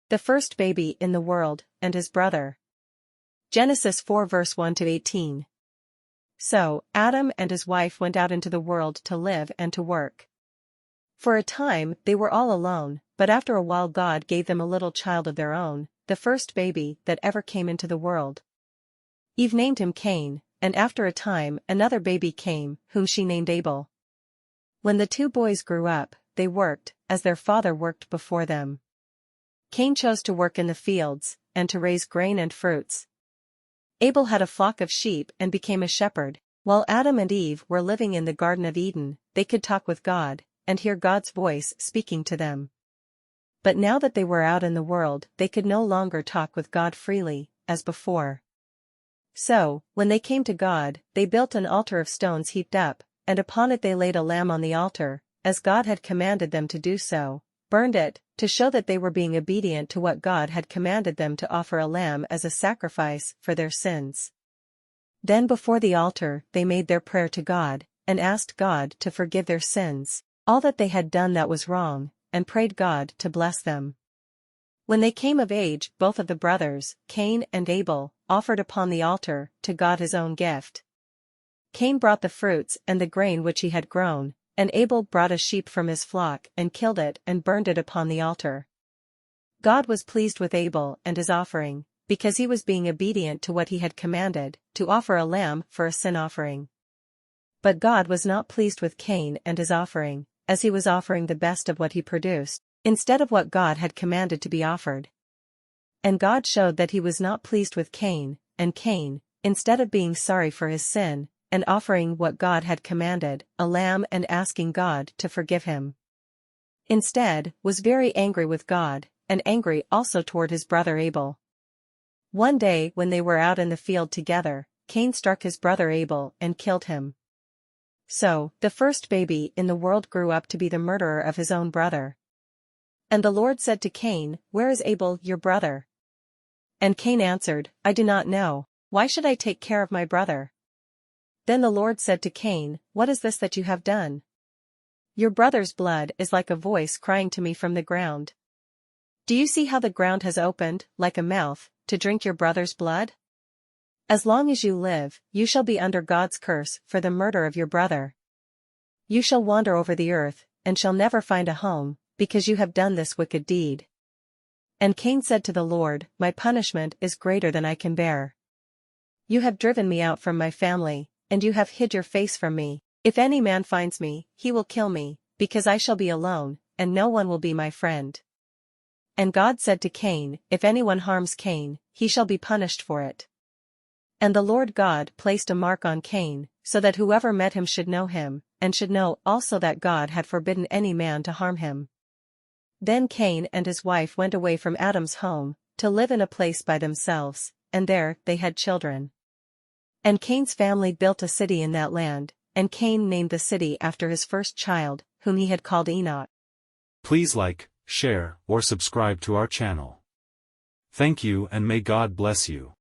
the first baby in the world, and his brother. Genesis 4 verse 1-18. So, Adam and his wife went out into the world to live and to work. For a time, they were all alone, but after a while God gave them a little child of their own, the first baby that ever came into the world. Eve named him Cain, and after a time another baby came, whom she named Abel. When the two boys grew up, they worked, as their father worked before them. Cain chose to work in the fields, and to raise grain and fruits. Abel had a flock of sheep and became a shepherd. While Adam and Eve were living in the Garden of Eden, they could talk with God, and hear God's voice speaking to them. But now that they were out in the world, they could no longer talk with God freely, as before. So, when they came to God, they built an altar of stones heaped up, and upon it they laid a lamb on the altar, as God had commanded them to do so, burned it, to show that they were being obedient to what God had commanded them to offer a lamb as a sacrifice for their sins. Then before the altar they made their prayer to God, and asked God to forgive their sins, all that they had done that was wrong, and prayed God to bless them. When they came of age, both of the brothers, Cain and Abel, offered upon the altar to God his own gift. Cain brought the fruits and the grain which he had grown, and Abel brought a sheep from his flock and killed it and burned it upon the altar. God was pleased with Abel and his offering, because he was being obedient to what he had commanded, to offer a lamb for a sin offering. But God was not pleased with Cain and his offering, as he was offering the best of what he produced, instead of what God had commanded to be offered. And God showed that he was not pleased with Cain, and Cain, instead of being sorry for his sin, and offering what God had commanded, a lamb, and asking God to forgive him, instead, was very angry with God, and angry also toward his brother Abel. One day when they were out in the field together, Cain struck his brother Abel and killed him. So, the first baby in the world grew up to be the murderer of his own brother. And the Lord said to Cain, "Where is Abel your brother?" And Cain answered, "I do not know. Why should I take care of my brother?" Then the Lord said to Cain, "What is this that you have done? Your brother's blood is like a voice crying to me from the ground. Do you see how the ground has opened, like a mouth, to drink your brother's blood? As long as you live, you shall be under God's curse for the murder of your brother. You shall wander over the earth, and shall never find a home, because you have done this wicked deed." And Cain said to the Lord, "My punishment is greater than I can bear. You have driven me out from my family, and you have hid your face from me. If any man finds me, he will kill me, because I shall be alone, and no one will be my friend." And God said to Cain, "If anyone harms Cain, he shall be punished for it." And the Lord God placed a mark on Cain, so that whoever met him should know him, and should know also that God had forbidden any man to harm him. Then Cain and his wife went away from Adam's home, to live in a place by themselves, and there they had children. And Cain's family built a city in that land, and Cain named the city after his first child, whom he had called Enoch. Please like, share, or subscribe to our channel. Thank you, and may God bless you.